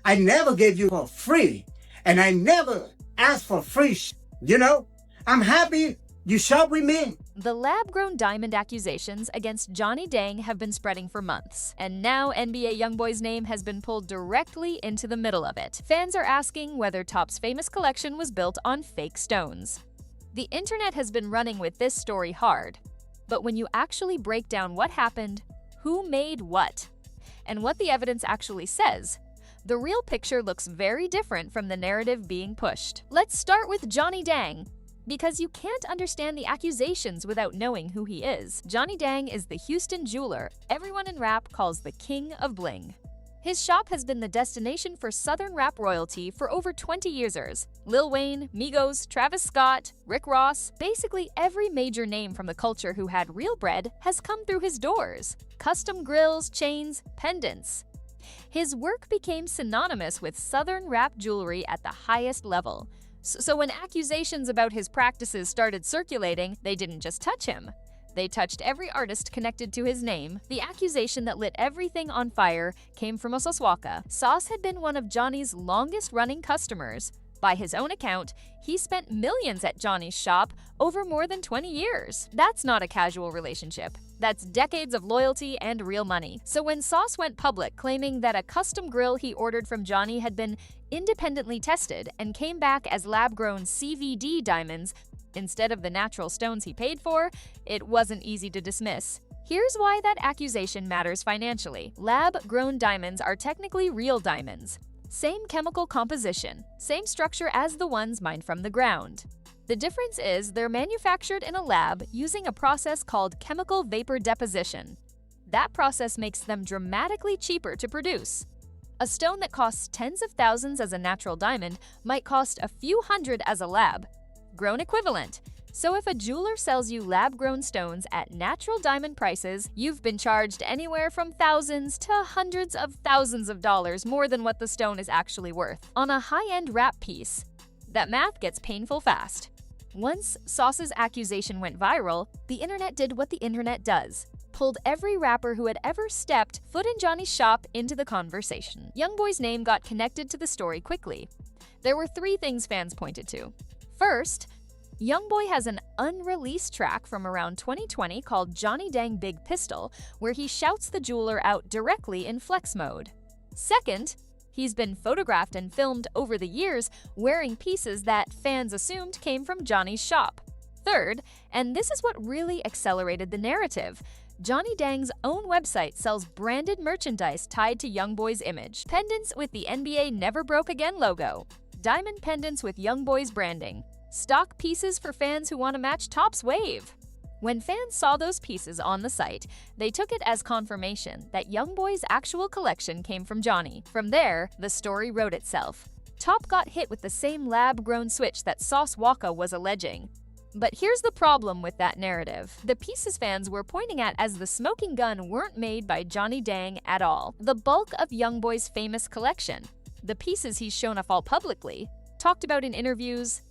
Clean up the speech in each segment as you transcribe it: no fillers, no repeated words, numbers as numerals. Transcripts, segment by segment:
I never gave you for free. And I never asked for free you know? I'm happy you shop with me. The lab-grown diamond accusations against Johnny Dang have been spreading for months, and now NBA Youngboy's name has been pulled directly into the middle of it. Fans are asking whether Top's famous collection was built on fake stones. The internet has been running with this story hard, but when you actually break down what happened, who made what, and what the evidence actually says, the real picture looks very different from the narrative being pushed. Let's start with Johnny Dang, because you can't understand the accusations without knowing who he is. Johnny Dang is the Houston jeweler everyone in rap calls the King of Bling. His shop has been the destination for Southern rap royalty for over 20 years. Lil Wayne, Migos, Travis Scott, Rick Ross, basically every major name from the culture who had real bread has come through his doors. Custom grills, chains, pendants. His work became synonymous with Southern rap jewelry at the highest level. So when accusations about his practices started circulating, they didn't just touch him. They touched every artist connected to his name. The accusation that lit everything on fire came from Osaswaka. Sauce had been one of Johnny's longest-running customers. By his own account, he spent millions at Johnny's shop over more than 20 years. That's not a casual relationship. That's decades of loyalty and real money. So when Sauce went public claiming that a custom grill he ordered from Johnny had been independently tested and came back as lab-grown CVD diamonds instead of the natural stones he paid for, it wasn't easy to dismiss. Here's why that accusation matters financially. Lab-grown diamonds are technically real diamonds. Same chemical composition, same structure as the ones mined from the ground. The difference is they're manufactured in a lab using a process called chemical vapor deposition. That process makes them dramatically cheaper to produce. A stone that costs tens of thousands as a natural diamond might cost a few hundred as a lab-grown equivalent. So if a jeweler sells you lab-grown stones at natural diamond prices, you've been charged anywhere from thousands to hundreds of thousands of dollars more than what the stone is actually worth. On a high-end rap piece, that math gets painful fast. Once Sauce's accusation went viral, the internet did what the internet does. Pulled every rapper who had ever stepped foot in Johnny's shop into the conversation. YoungBoy's name got connected to the story quickly. There were three things fans pointed to. First, YoungBoy has an unreleased track from around 2020 called Johnny Dang Big Pistol, where he shouts the jeweler out directly in flex mode. Second, he's been photographed and filmed over the years wearing pieces that fans assumed came from Johnny's shop. Third, and this is what really accelerated the narrative, Johnny Dang's own website sells branded merchandise tied to YoungBoy's image. Pendants with the NBA Never Broke Again logo. Diamond pendants with YoungBoy's branding. Stock pieces for fans who want to match Top's wave. When fans saw those pieces on the site, they took it as confirmation that YoungBoy's actual collection came from Johnny. From there, the story wrote itself. Top got hit with the same lab-grown switch that Sauce Waka was alleging. But here's the problem with that narrative. The pieces fans were pointing at as the smoking gun weren't made by Johnny Dang at all. The bulk of YoungBoy's famous collection, the pieces he's shown off all publicly, talked about in interviews,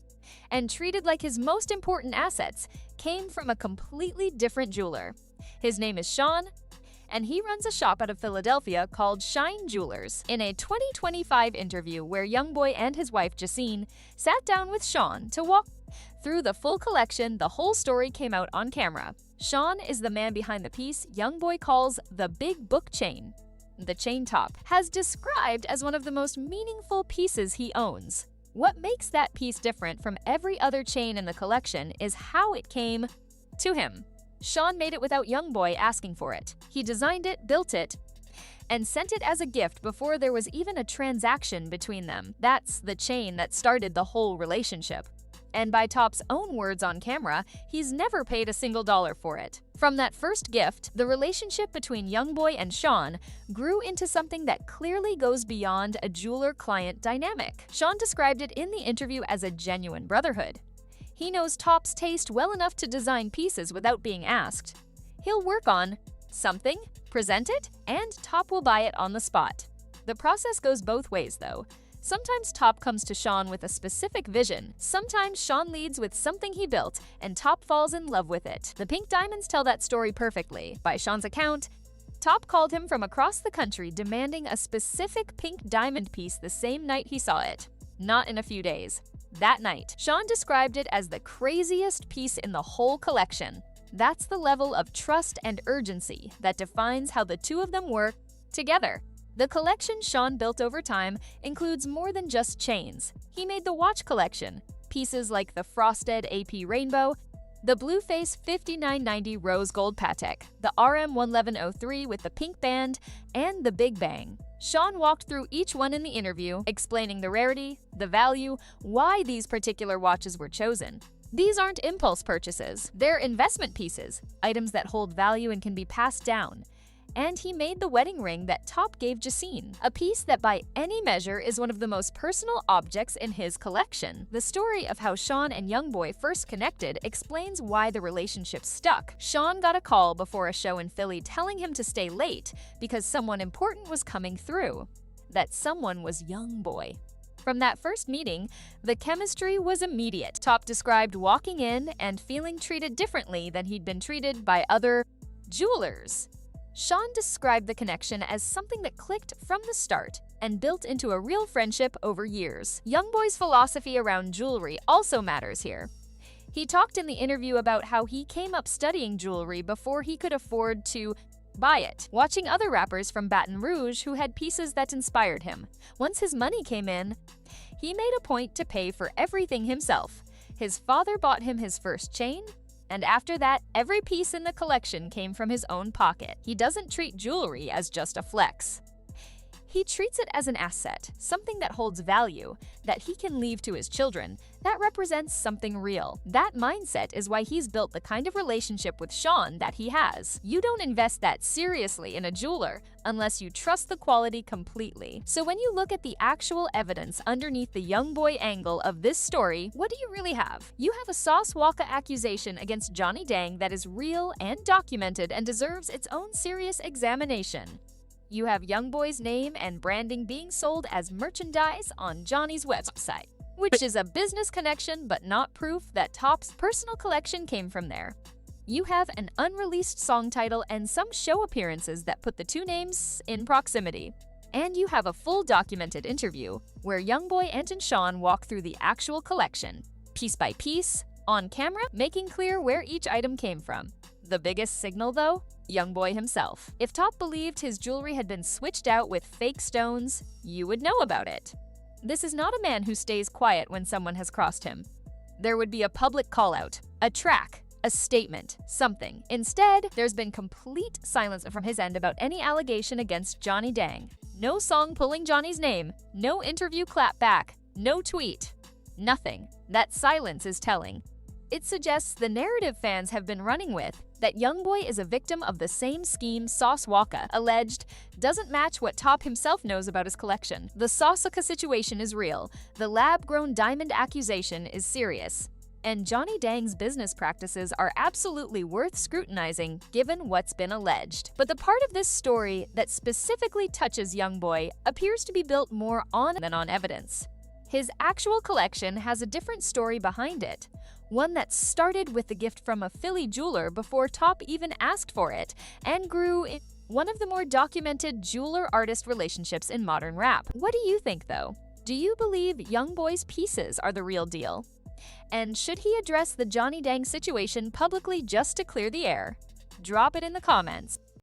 and treated like his most important assets, came from a completely different jeweler. His name is Sean, and he runs a shop out of Philadelphia called Shine Jewelers. In a 2025 interview where YoungBoy and his wife Jacine sat down with Sean to walk through the full collection, the whole story came out on camera. Sean is the man behind the piece YoungBoy calls the Big Book chain. The chain Top has described as one of the most meaningful pieces he owns. What makes that piece different from every other chain in the collection is how it came to him. Sean made it without YoungBoy asking for it. He designed it, built it, and sent it as a gift before there was even a transaction between them. That's the chain that started the whole relationship. And by Top's own words on camera, he's never paid a single dollar for it. From that first gift, the relationship between YoungBoy and Sean grew into something that clearly goes beyond a jeweler-client dynamic. Sean described it in the interview as a genuine brotherhood. He knows Top's taste well enough to design pieces without being asked. He'll work on something, present it, and Top will buy it on the spot. The process goes both ways, though. Sometimes Top comes to Sean with a specific vision. Sometimes Sean leads with something he built, and Top falls in love with it. The pink diamonds tell that story perfectly. By Sean's account, Top called him from across the country demanding a specific pink diamond piece the same night he saw it. Not in a few days. That night, Sean described it as the craziest piece in the whole collection. That's the level of trust and urgency that defines how the two of them work together. The collection Sean built over time includes more than just chains. He made the watch collection, pieces like the frosted AP Rainbow, the Blueface 5990 Rose Gold Patek, the RM 11103 with the pink band, and the Big Bang. Sean walked through each one in the interview, explaining the rarity, the value, why these particular watches were chosen. These aren't impulse purchases, they're investment pieces, items that hold value and can be passed down. And he made the wedding ring that Top gave Jacine, a piece that by any measure is one of the most personal objects in his collection. The story of how Sean and YoungBoy first connected explains why the relationship stuck. Sean got a call before a show in Philly telling him to stay late because someone important was coming through. That someone was YoungBoy. From that first meeting, the chemistry was immediate. Top described walking in and feeling treated differently than he'd been treated by other jewelers. Sean described the connection as something that clicked from the start and built into a real friendship over years. YoungBoy's philosophy around jewelry also matters here. He talked in the interview about how he came up studying jewelry before he could afford to buy it, watching other rappers from Baton Rouge who had pieces that inspired him. Once his money came in, he made a point to pay for everything himself. His father bought him his first chain, and after that, every piece in the collection came from his own pocket. He doesn't treat jewelry as just a flex. He treats it as an asset, something that holds value, that he can leave to his children, that represents something real. That mindset is why he's built the kind of relationship with Sean that he has. You don't invest that seriously in a jeweler unless you trust the quality completely. So when you look at the actual evidence underneath the YoungBoy angle of this story, what do you really have? You have a Sauce Walka accusation against Johnny Dang that is real and documented and deserves its own serious examination. You have YoungBoy's name and branding being sold as merchandise on Johnny's website, which is a business connection but not proof that Top's personal collection came from there. You have an unreleased song title and some show appearances that put the two names in proximity. And you have a full documented interview where YoungBoy and Sean walk through the actual collection, piece by piece, on camera, making clear where each item came from. The biggest signal, though? YoungBoy himself. If Top believed his jewelry had been switched out with fake stones, you would know about it. This is not a man who stays quiet when someone has crossed him. There would be a public call-out, a track, a statement, something. Instead, there's been complete silence from his end about any allegation against Johnny Dang. No song pulling Johnny's name, no interview clap back, no tweet. Nothing. That silence is telling. It suggests the narrative fans have been running with, that YoungBoy is a victim of the same scheme Sauce Walka alleged doesn't match what Top himself knows about his collection. The Sauceka situation is real, the lab-grown diamond accusation is serious, and Johnny Dang's business practices are absolutely worth scrutinizing given what's been alleged. But the part of this story that specifically touches YoungBoy appears to be built more on than on evidence. His actual collection has a different story behind it. One that started with the gift from a Philly jeweler before Top even asked for it, and grew in one of the more documented jeweler-artist relationships in modern rap. What do you think, though? Do you believe YoungBoy's pieces are the real deal? And should he address the Johnny Dang situation publicly just to clear the air? Drop it in the comments.